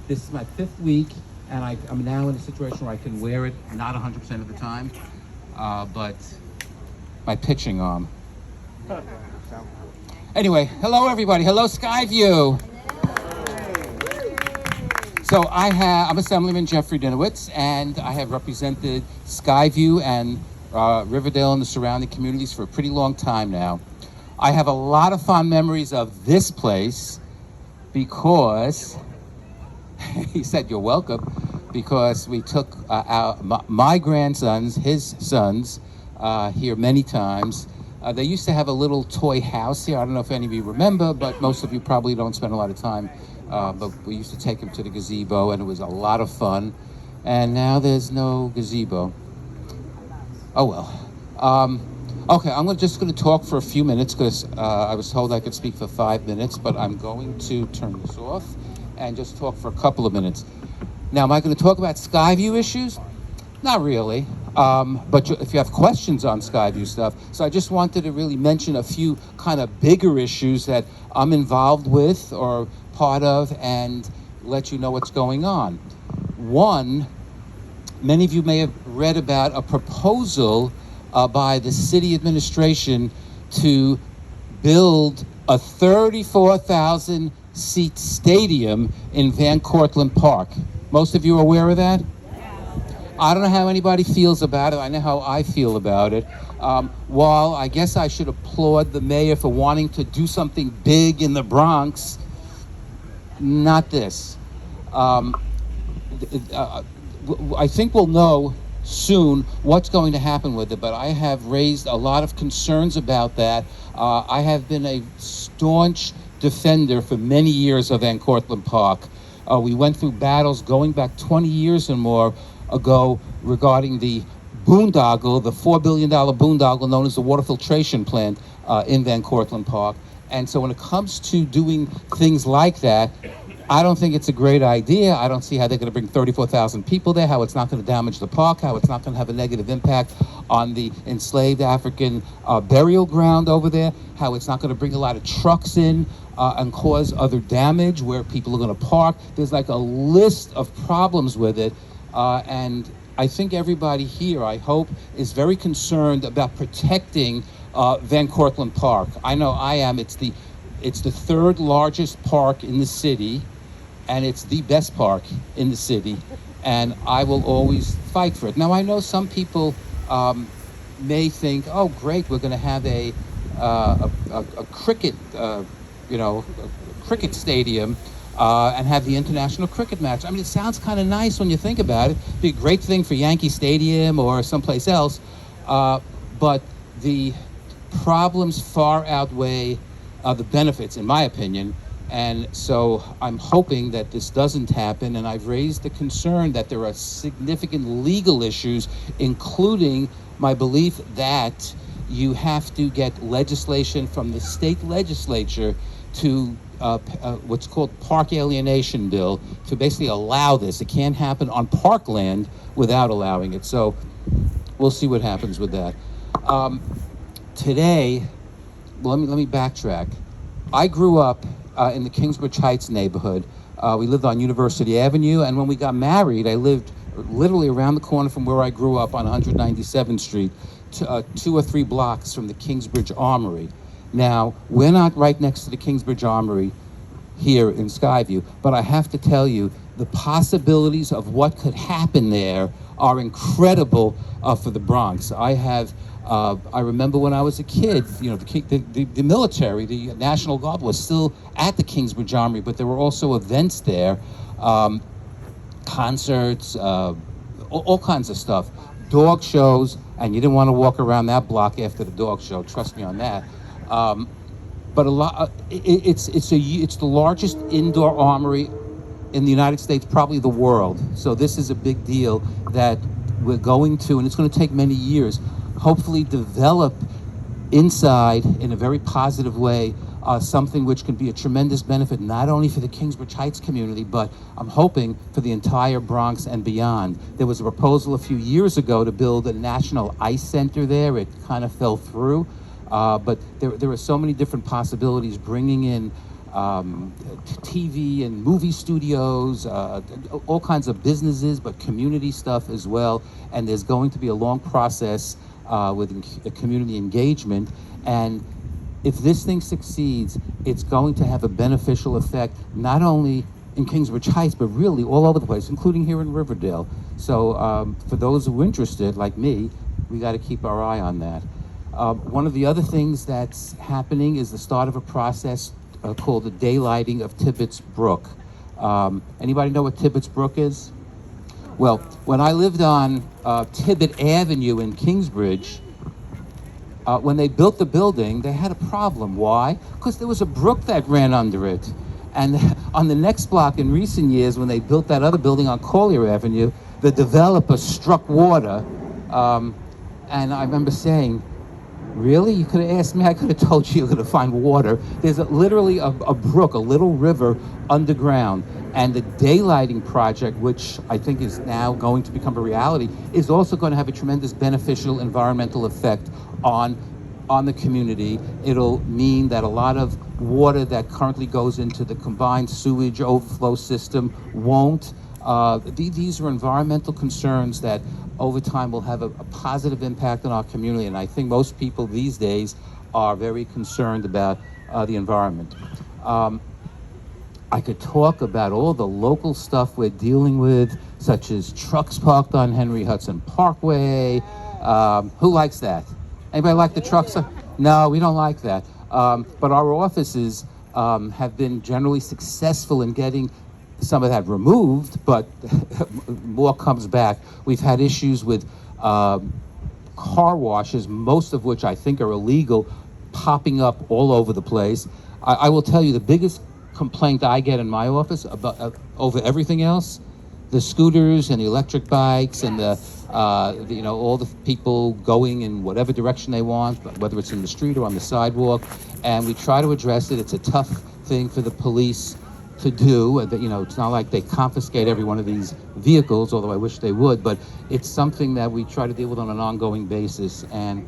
This is my 5th week, and I'm now in a situation where I can wear it not 100% of the time, but my pitching arm. Anyway, hello everybody. Hello Skyview. So I'm Assemblyman Jeffrey Dinowitz, and I have represented Skyview and Riverdale and the surrounding communities for a pretty long time now. I have a lot of fond memories of this place because, he said you're welcome, because we took my grandsons, his sons, here many times. They used to have a little toy house here. I don't know if any of you remember, but most of you probably don't spend a lot of time. But we used to take them to the gazebo, and it was a lot of fun. And now there's no gazebo. Oh well. Okay, I'm just going to talk for a few minutes because I was told I could speak for 5 minutes, but I'm going to turn this off and just talk for a couple of minutes. Now, am I going to talk about Skyview issues? Not really, but if you have questions on Skyview stuff. So I just wanted to really mention a few kind of bigger issues that I'm involved with or part of and let you know what's going on. One, many of you may have read about a proposal by the city administration to build a 34,000 seat stadium in Van Cortlandt Park. Most of you are aware of that? I don't know how anybody feels about it. I know how I feel about it. While I guess I should applaud the mayor for wanting to do something big in the Bronx, not this. I think we'll know soon what's going to happen with it, but I have raised a lot of concerns about that. I have been a staunch defender for many years of Van Cortlandt Park. We went through battles going back 20 years and more ago regarding the boondoggle, the $4 billion boondoggle known as the water filtration plant in Van Cortlandt Park. And so when it comes to doing things like that, I don't think it's a great idea. I don't see how they're going to bring 34,000 people there, how it's not going to damage the park, how it's not going to have a negative impact on the enslaved African burial ground over there, how it's not going to bring a lot of trucks in and cause other damage where people are going to park. There's like a list of problems with it. And I think everybody here, I hope, is very concerned about protecting Van Cortlandt Park. I know I am. It's the 3rd largest park in the city, and it's the best park in the city, and I will always fight for it. Now, I know some people may think, oh, great, we're going to have a cricket, a cricket stadium and have the international cricket match. I mean, it sounds kind of nice when you think about it. It'd be a great thing for Yankee Stadium or someplace else, but the problems far outweigh the benefits, in my opinion. And so I'm hoping that this doesn't happen, and I've raised the concern that there are significant legal issues, including my belief that you have to get legislation from the state legislature to what's called park alienation bill to basically allow this. It can't happen on parkland without allowing it. So we'll see what happens with that. Today, well, let me backtrack. I grew up in the Kingsbridge Heights neighborhood. We lived on University Avenue, and when we got married, I lived literally around the corner from where I grew up on 197th Street, 2 or 3 blocks from the Kingsbridge Armory. Now, we're not right next to the Kingsbridge Armory here in Skyview, but I have to tell you, the possibilities of what could happen there are incredible for the Bronx. I remember when I was a kid, the military, the National Guard was still at the Kingsbridge Armory, but there were also events there, concerts, all kinds of stuff, dog shows, and you didn't want to walk around that block after the dog show. Trust me on that. But it's the largest indoor armory in the United States, probably the world. So this is a big deal that we're going to, and it's going to take many years, hopefully develop inside in a very positive way something which can be a tremendous benefit not only for the Kingsbridge Heights community, but I'm hoping for the entire Bronx and beyond. There was a proposal a few years ago to build a national ice center there. It kind of fell through, but there are so many different possibilities, bringing in TV and movie studios, all kinds of businesses, but community stuff as well. And there's going to be a long process with community engagement. And if this thing succeeds, it's going to have a beneficial effect, not only in Kingsbridge Heights, but really all over the place, including here in Riverdale. So for those who are interested, like me, we got to keep our eye on that. One of the other things that's happening is the start of a process called the daylighting of Tibbetts Brook. Anybody know what Tibbetts Brook is? Well, when I lived on Tibbet Avenue in Kingsbridge, when they built the building, they had a problem. Why? Because there was a brook that ran under it. And on the next block in recent years, when they built that other building on Collier Avenue, the developer struck water. And I remember saying, really? You could have asked me. I could have told you you're going to find water. There's literally a brook, a little river underground. And the daylighting project, which I think is now going to become a reality, is also going to have a tremendous beneficial environmental effect on the community. It'll mean that a lot of water that currently goes into the combined sewage overflow system won't. These are environmental concerns that over time will have a positive impact on our community, and I think most people these days are very concerned about the environment. I could talk about all the local stuff we're dealing with, such as trucks parked on Henry Hudson Parkway. Who likes that? Anybody like the trucks? No, we don't like that. But our offices have been generally successful in getting some of that removed, but more comes back. We've had issues with car washes, most of which I think are illegal, popping up all over the place. I will tell you the biggest complaint I get in my office about over everything else, the scooters and the electric bikes and all the people going in whatever direction they want, whether it's in the street or on the sidewalk, and we try to address it. It's a tough thing for the police to do. It's not like they confiscate every one of these vehicles, although I wish they would, but it's something that we try to deal with on an ongoing basis. And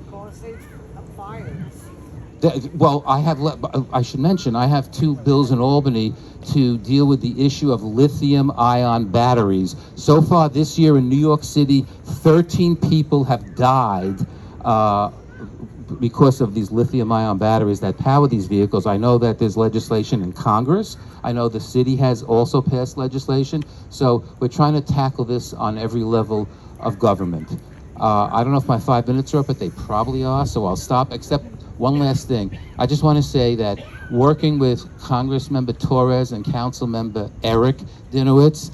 well, I should mention, I have 2 bills in Albany to deal with the issue of lithium-ion batteries. So far this year in New York City, 13 people have died because of these lithium-ion batteries that power these vehicles. I know that there's legislation in Congress. I know the city has also passed legislation. So we're trying to tackle this on every level of government. I don't know if my 5 minutes are up, but they probably are, so I'll stop, except one last thing. I just want to say that working with Congressmember Torres and Councilmember Eric Dinowitz,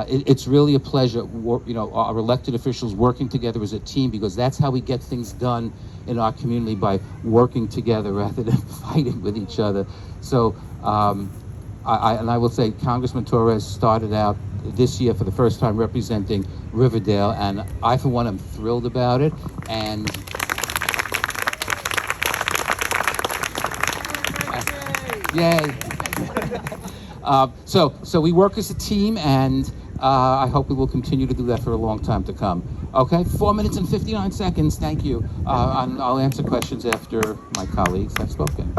it's really a pleasure, our elected officials working together as a team, because that's how we get things done in our community, by working together rather than fighting with each other. So I will say Congressman Torres started out this year for the first time representing Riverdale, and I, for one, am thrilled about it. And yay! So we work as a team, and I hope we will continue to do that for a long time to come. Okay, 4 minutes and 59 seconds. Thank you. And I'll answer questions after my colleagues have spoken.